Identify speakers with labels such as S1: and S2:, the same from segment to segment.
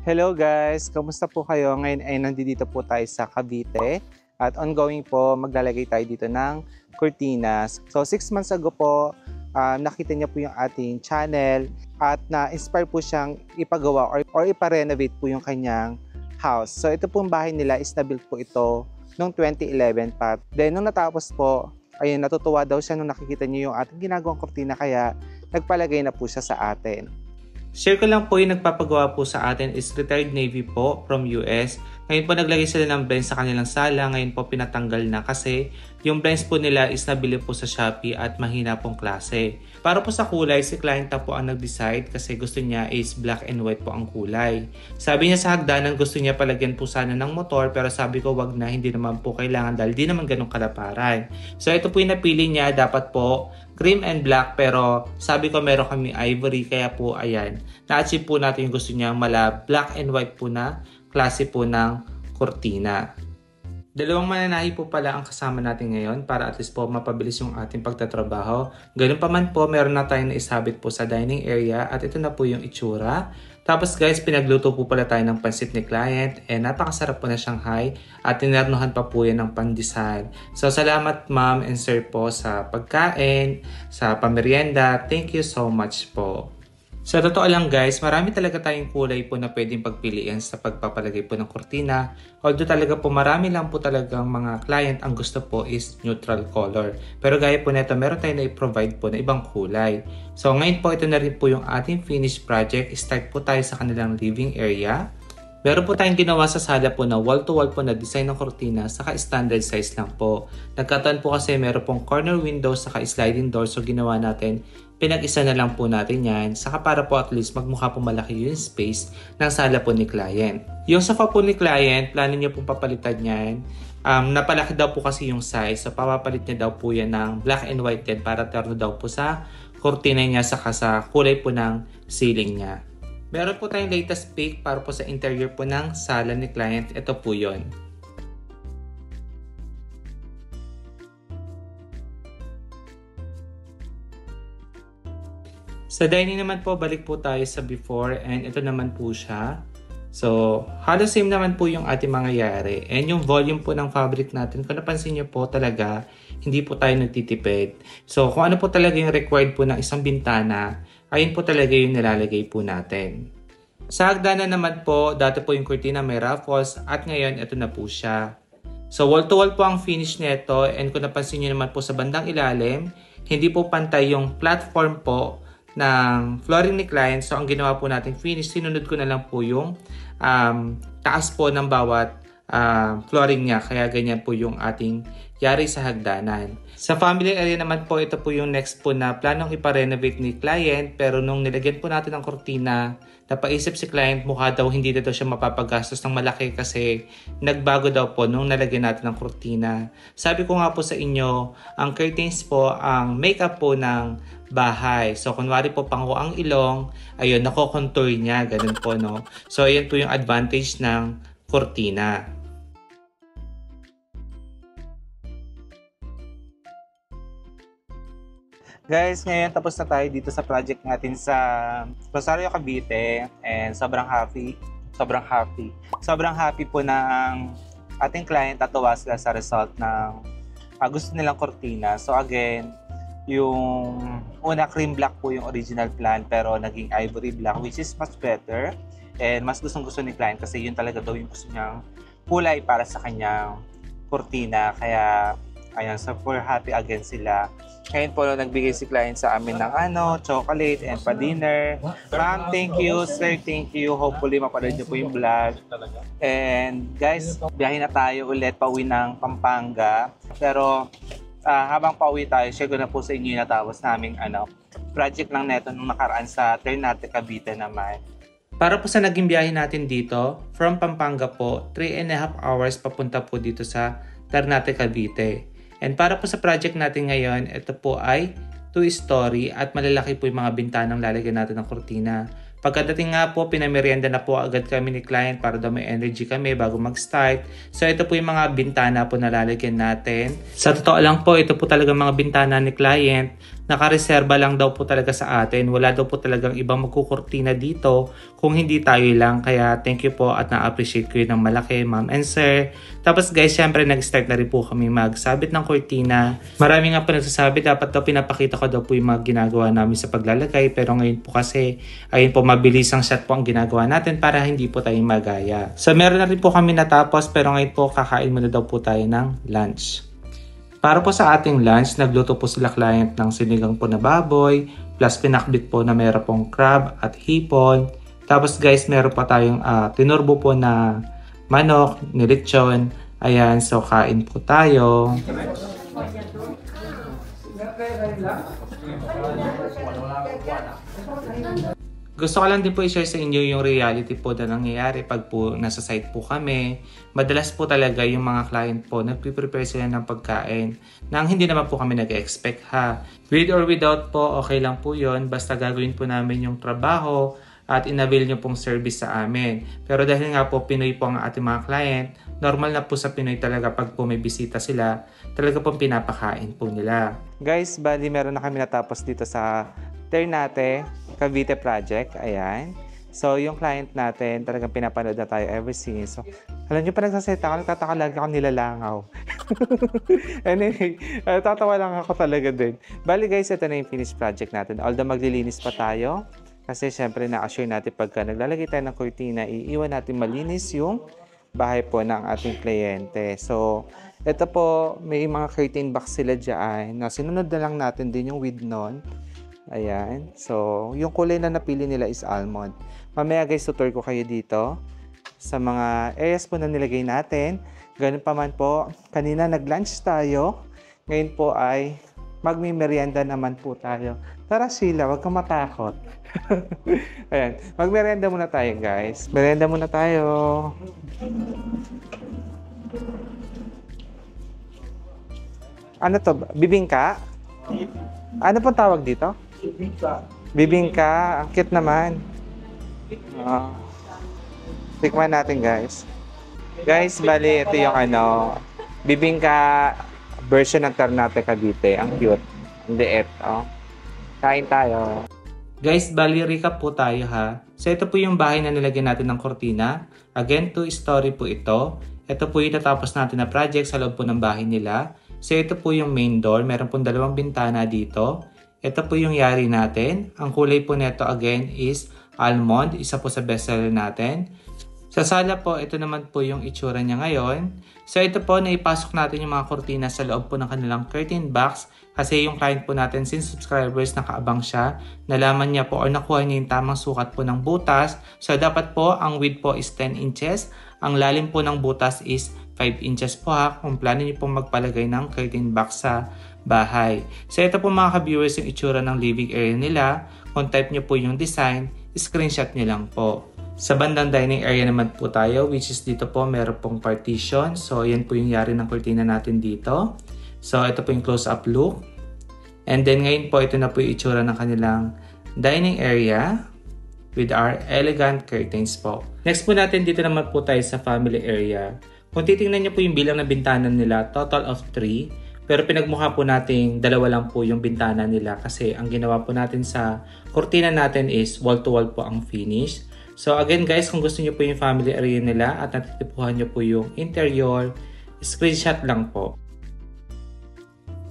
S1: Hello guys! Kamusta po kayo? Ngayon ay nandito po tayo sa Cavite at ongoing po maglalagay tayo dito ng cortinas. So 6 months ago po, nakita niya po yung ating channel at na-inspire po siyang ipagawa or ipa-renovate po yung kanyang house. So ito pong bahay nila is na-build po ito noong 2011 pa. Then nung natapos po, ayun, natutuwa daw siya nung nakikita niyo yung ating ginagawang cortina kaya nagpalagay na po siya sa atin.
S2: Share ko lang po yung nagpapagawa po sa atin is retired Navy po from US. Ngayon po naglagay sila ng blinds sa kanilang sala. Ngayon po pinatanggal na kasi yung blinds po nila is nabili po sa Shopee at mahina pong klase. Para po sa kulay, si client na po ang nag-decide kasi gusto niya is black and white po ang kulay. Sabi niya sa hagdanan gusto niya palagyan po sana ng motor pero sabi ko wag na, hindi naman po kailangan dahil di naman ganun kalaparan. So ito po yung napili niya, dapat po cream and black pero sabi ko meron kami ivory kaya po ayan, na-achieve po natin yung gusto niya mala black and white po na klase po ng cortina. Dalawang mananahi po pala ang kasama natin ngayon para at least po mapabilis yung ating pagtatrabaho. Ganun pa man po, meron na tayong naisabit po sa dining area at ito na po yung itsura. Tapos guys, pinagluto po pala tayo ng pansit ni client and napakasarap po na Shanghai at tinarnuhan pa po yan ng pandesal. So salamat ma'am and sir po sa pagkain, sa pamerienda. Thank you so much po. Sa totoo lang guys, marami talaga tayong kulay po na pwedeng pagpilian sa pagpapalagay po ng cortina. Although talaga po marami lang po talagang mga client ang gusto po is neutral color. Pero gaya po nito, meron tayong na-provide po na ibang kulay. So ngayon po ito na rin po yung ating finished project. Start po tayo sa kanilang living area. Meron po tayong ginawa sa sala po na wall-to-wall po na design ng cortina saka standard size lang po. Nagkataon po kasi meron pong corner window saka sliding door so ginawa natin, pinag-isa na lang po natin yan saka para po at least magmukha po malaki yung space ng sala po ni client. Yung sofa po ni client, plano niya po papalitan yan. Napalaki daw po kasi yung size so papapalit niya daw po yan ng black and white din para terno daw po sa cortina niya saka sa kulay po ng ceiling niya. Meron po tayong latest pick para po sa interior po ng sala ni client. Ito po yon. Sa dining naman po, balik po tayo sa before and ito naman po siya. So, halos same naman po yung ating mangyayari. And yung volume po ng fabric natin, kung napansin nyo po talaga, hindi po tayo nagtitipid. So, kung ano po talaga yung required po ng isang bintana, ayun po talaga yung nilalagay po natin. Sa hagdanan naman po, dati po yung cortina may ruffles at ngayon ito na po siya. So wall-to-wall po ang finish nito and kung napansin nyo naman po sa bandang ilalim, hindi po pantay yung platform po ng flooring ni client. So ang ginawa po natin finish, sinunod ko na lang po yung taas po ng bawat flooring niya. Kaya ganyan po yung ating yari sa hagdanan. Sa family area naman po, ito po yung next po na planong ipa-renovate ni client. Pero nung nilagyan po natin ng cortina, napaisip si client mukha daw hindi na daw siya mapapagastos ng malaki kasi nagbago daw po nung nalagyan natin ng cortina. Sabi ko nga po sa inyo, ang curtains po, ang makeup po ng bahay. So, kunwari po pango ang ilong, ayun, nako-contour niya, ganun po, no? So, ayun po yung advantage ng cortina.
S1: Guys, ngayon tapos na tayo dito sa project natin sa Rosario, Cavite and sobrang happy po ng ating client at tuwa sila sa result ng gusto nilang cortina. So again, yung una cream black po yung original plan pero naging ivory black which is much better and mas gustong-gusto ni client kasi yun talaga daw yung gusto niyang kulay para sa kanyang cortina. Kaya ayan, so we're happy again sila. Ngayon po nagbigay si client sa amin ng chocolate and pa-dinner. Ma'am, thank you. Sir, thank you. Hopefully mapanood niyo po yung vlog. And guys, biyahe na tayo ulit pauwi ng Pampanga. Pero habang pauwi tayo, share ko na po sa inyo yung natapos naming project lang neto nung nakaraan sa Ternate, Cavite naman.
S2: Para po sa naging biyahe natin dito, from Pampanga po, 3.5 hours papunta po dito sa Ternate, Cavite. And para po sa project natin ngayon, ito po ay 2-story at malalaki po yung mga bintanang lalagyan natin ng cortina. Pagkadating nga po, pinamerienda na po agad kami ni client para daw may energy kami bago mag-start. So ito po yung mga bintana po na lalagyan natin. Sa totoo lang po, ito po talaga mga bintana ni client. nakareserba lang daw po talaga sa atin. Wala daw po talagang ibang magkukurtina dito kung hindi tayo lang. Kaya thank you po at na-appreciate ko yun ng malaki, ma'am and sir. Tapos guys, syempre nag-start na rin po kami magsabit ng kurtina. Marami nga po nagsasabi, dapat daw pinapakita ko daw po yung mga ginagawa namin sa paglalagay. Pero ngayon po kasi, ayun po, mabilis ang shot po ang ginagawa natin para hindi po tayo magaya. So meron na rin po kami natapos, pero ngayon po kakain muna daw po tayo ng lunch. Para po sa ating lunch, nagluto po sila client ng sinigang po na baboy, plus pinakbit po na meron pong crab at hipon. Tapos guys, meron pa tayong tinurbo po na manok, nilitsyon. Ayan, so kain po tayo. Gusto ko lang din po i-share sa inyo yung reality po na nangyayari pag po nasa site po kami. Madalas po talaga yung mga client po nagpe-prepare sila ng pagkain nang hindi naman po kami nag-expect ha. With or without po, okay lang po yun. Basta gagawin po namin yung trabaho at inavail nyo pong service sa amin. Pero dahil nga po Pinoy po ang ating mga client, normal na po sa Pinoy talaga pag po may bisita sila, talaga pong pinapakain po nila. Guys, bali meron na kami natapos dito sa Ternate, Cavite project. Ayan. So, yung client natin, talagang pinapanood na tayo ever since. So, alam nyo pa nagsaseta ako, nagtataka lagi ako nilalangaw. Anyway, tatawa lang ako talaga din. Bali guys, ito na yung finished project natin. Although maglilinis pa tayo, kasi syempre na-assure natin pagka naglalagay tayo ng kurtina, iiwan natin malinis yung bahay po ng ating kliyente. So, ito po, may mga curtain box sila dyan. Na sinunod na lang natin din yung with nun. Ayan. So, yung kulay na napili nila is almond. Mamaya guys, tutor ko kayo dito sa mga areas po na nilagay natin. Ganun pa man po, kanina nag-lunch tayo. Ngayon po ay magmi-merienda naman po tayo. Tara Sheila, wag kang matakot. Ayan. Mag-merienda muna tayo guys. Merienda muna tayo. Ano to? Bibingka? Ano pong tawag dito? Bibingka. Ang cute naman. Tikman natin guys. Guys, bali ito yung bibingka version ng Ternate Cavite. Ang cute. Ang liit. Kain tayo. Guys, bali recap po tayo ha. So ito po yung bahay na nilagyan natin ng kortina. Again, 2-story po ito. Ito po yung natapos natin na project sa loob po ng bahay nila. So ito po yung main door. Meron pong 2 bintana dito. Ito po yung yari natin. Ang kulay po nito again is almond. Isa po sa bestseller natin. Sa sala po, ito naman po yung itsura niya ngayon. So ito po, naipasok natin yung mga kortina sa loob po ng kanilang curtain box. Kasi yung client po natin, since subscribers, nakaabang siya. Nalaman niya po or nakuha niya yung tamang sukat po ng butas. So dapat po, ang width po is 10 inches. Ang lalim po ng butas is 5 inches po ha. Kung plano niyo po magpalagay ng curtain box sa bahay. So ito po mga ka-viewers yung itsura ng living area nila. Kung type nyo po yung design, screenshot nyo lang po. Sa bandang dining area naman po tayo, which is dito po meron pong partition. So yan po yung yari ng kurtina natin dito. So ito po yung close-up look. And then ngayon po ito na po yung itsura ng kanilang dining area with our elegant curtains po. Next po natin dito naman po tayo sa family area. Kung titingnan nyo po yung bilang ng bintana nila, total of 3. Pero pinagmukha po natin 2 lang po yung bintana nila kasi ang ginawa po natin sa kurtina natin is wall-to-wall po ang finish. So again guys, kung gusto nyo po yung family area nila at natitipuhan nyo po yung interior, screenshot lang po.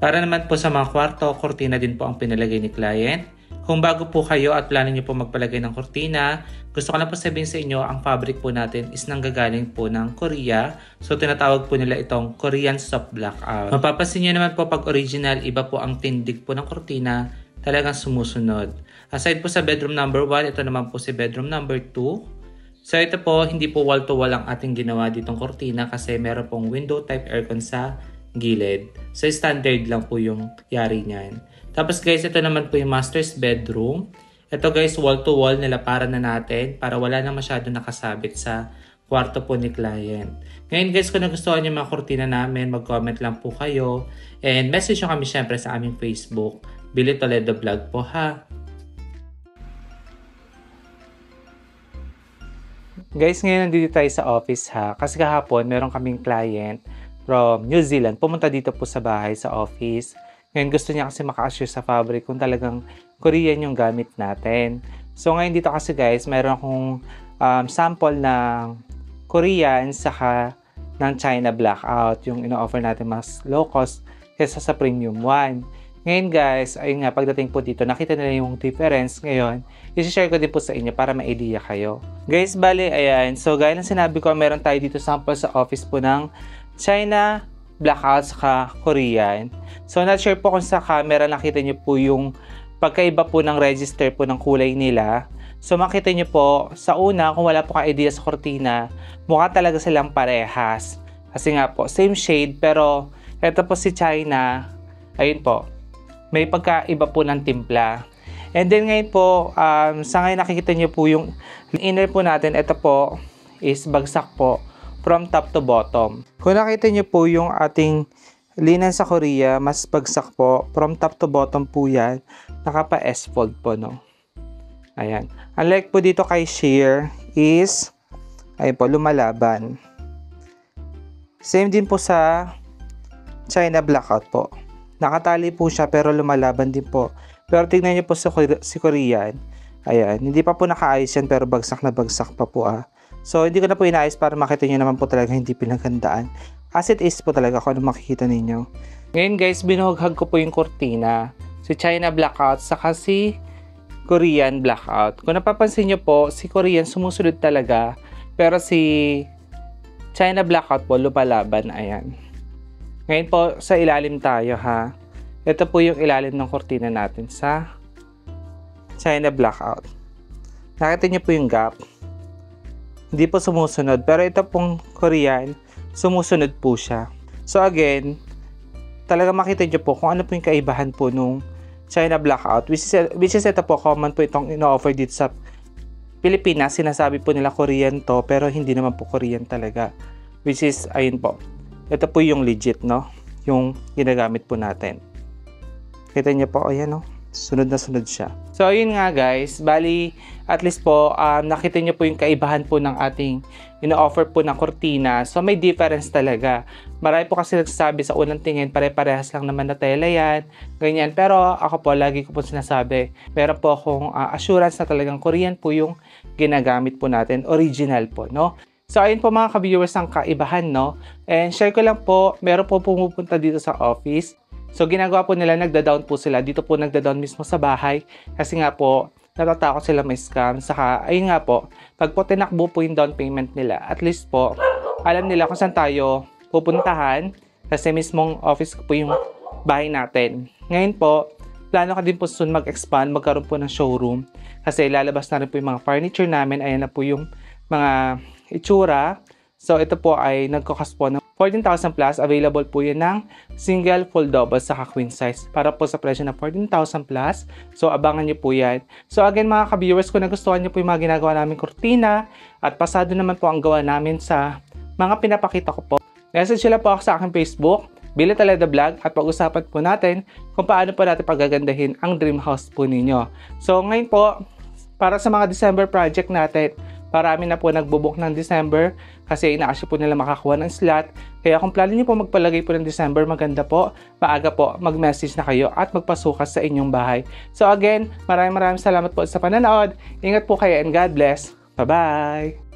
S2: Para naman po sa mga kwarto, kurtina din po ang pinalagay ni client. Kung bago po kayo at plano nyo po magpalagay ng kurtina, gusto ko lang po sabihin sa inyo, ang fabric po natin is nanggagaling po ng Korea. So tinatawag po nila itong Korean soft blackout. Mapapansin nyo naman po pag original, iba po ang tindig po ng kurtina, talagang sumusunod. Aside po sa bedroom number 1, ito naman po si bedroom number 2. So ito po, hindi po wall-to-wall ang ating ginawa ditong kurtina kasi meron pong window type aircon sa gilid. So standard lang po yung yari niyan. Tapos guys, ito naman po yung master's bedroom. Ito guys, wall-to-wall nilaparan na natin para wala na masyado nakasabit sa kwarto po ni client. Ngayon guys, kung nagustuhan niyo mga kurtina namin, mag-comment lang po kayo. And message nyo kami syempre sa aming Facebook, Billy Toledo Vlog po ha. Guys, ngayon nandito tayo sa office ha. Kasi kahapon, meron kaming client from New Zealand. Pumunta dito po sa bahay sa office. Ngayon gusto niya kasi maka-assure sa fabric kung talagang Korean yung gamit natin. So ngayon dito kasi guys, meron akong sample ng Korean saka ng China Blackout. Yung ino-offer natin mas low cost kaysa sa premium one. Ngayon guys, ayun nga, pagdating po dito, nakita nila yung difference. Ngayon, isi-share ko din po sa inyo para may idea kayo. Guys, bali, ayan. So, gaya ng sinabi ko, meron tayo dito sample sa office po ng China Blackout saka Korean. So, not sure po kung sa camera nakita nyo po yung pagkaiba po ng register po ng kulay nila. So, makita nyo po, sa una, kung wala po ka idea sa kortina, mukha talaga silang parehas. Kasi nga po, same shade, pero ito po si China, ayun po, may pagkaiba po ng timpla. And then ngayon po, sa ngayon nakikita nyo po yung inner po natin, ito po is bagsak po from top to bottom. Kung nakita nyo po yung ating linen sa Korea, mas bagsak po. From top to bottom po yan. Nakapa-S-fold po, no? Ayan. Unlike po dito kay sheer is, ayun po, lumalaban. Same din po sa China Blackout po. Nakatali po siya pero lumalaban din po. Pero tignan nyo po si Korean. Ayan. Hindi pa po nakaayos yan pero bagsak na bagsak pa po So hindi ko na po inaayos para makita nyo naman po talaga hindi pinaghandaan. As it is po talaga kung ano makikita ninyo. Ngayon guys, binuhaghag ko po yung kortina. Si China Blackout saka si Korean Blackout. Kung napapansin nyo po, si Korean sumusunod talaga. Pero si China Blackout po lumalaban. Ayan. Ngayon po, sa ilalim tayo ha. Ito po yung ilalim ng kortina natin sa China Blackout. Nakita niyo po yung gap. Hindi po sumusunod. Pero ito pong Korean, sumusunod po siya. So again, talaga makita niyo po kung ano po yung kaibahan po nung China Blackout. Which is ito po, common po itong ino-offer dito sa Pilipinas. Sinasabi po nila Korean to, pero hindi naman po Korean talaga. Which is, ayun po. Ito po yung legit, no? Yung ginagamit po natin. Kita niyo po, ayan, no? Sunod na sunod siya. So, ayun nga guys. Bali, at least po, nakita niyo po yung kaibahan po ng ating ino-offer po ng kortina. So, may difference talaga. Marami po kasi nagsasabi sa unang tingin, pare-parehas lang naman na tela yan. Ganyan. Pero ako po, lagi ko po sinasabi, meron po akong assurance na talagang Korean po yung ginagamit po natin. Original po, no? So, ayun po mga ka-viewers ang kaibahan, no? And share ko lang po, meron po pumupunta dito sa office. So, ginagawa po nila, nagda-down po sila. Dito po nagda-down mismo sa bahay. Kasi nga po, natatakot sila may scam. Saka, ayun nga po, pag po tinakbo po yung down payment nila, at least po, alam nila kung saan tayo pupuntahan. Kasi mismong office po yung bahay natin. Ngayon po, plano ka din po soon mag-expand, magkaroon po ng showroom. Kasi lalabas na rin po yung mga furniture namin. Ayan na po yung mga itsura. So, ito po ay nagkakos po ng 14,000 plus. Available po yun ng single, full double, saka queen size. Para po sa presyo ng 14,000 plus. So, abangan nyo po yan. So, again mga ka-viewers, kung nagustuhan nyo po yung mga ginagawa namin kortina at pasado naman po ang gawa namin sa mga pinapakita ko po, message nyo lang po ako sa aking Facebook, Billy Taleda Vlog, at pag-usapan po natin kung paano po natin pagagandahin ang dream house po ninyo. So, ngayon po, para sa mga December project natin, parami na po nagbubook ng December kasi inaasya po nila makakuha ng slot. Kaya kung plano niyo po magpalagay po ng December, maganda po, maaga po mag-message na kayo at magpasukas sa inyong bahay. So again, maraming salamat po sa pananood. Ingat po kayo and God bless. Bye-bye!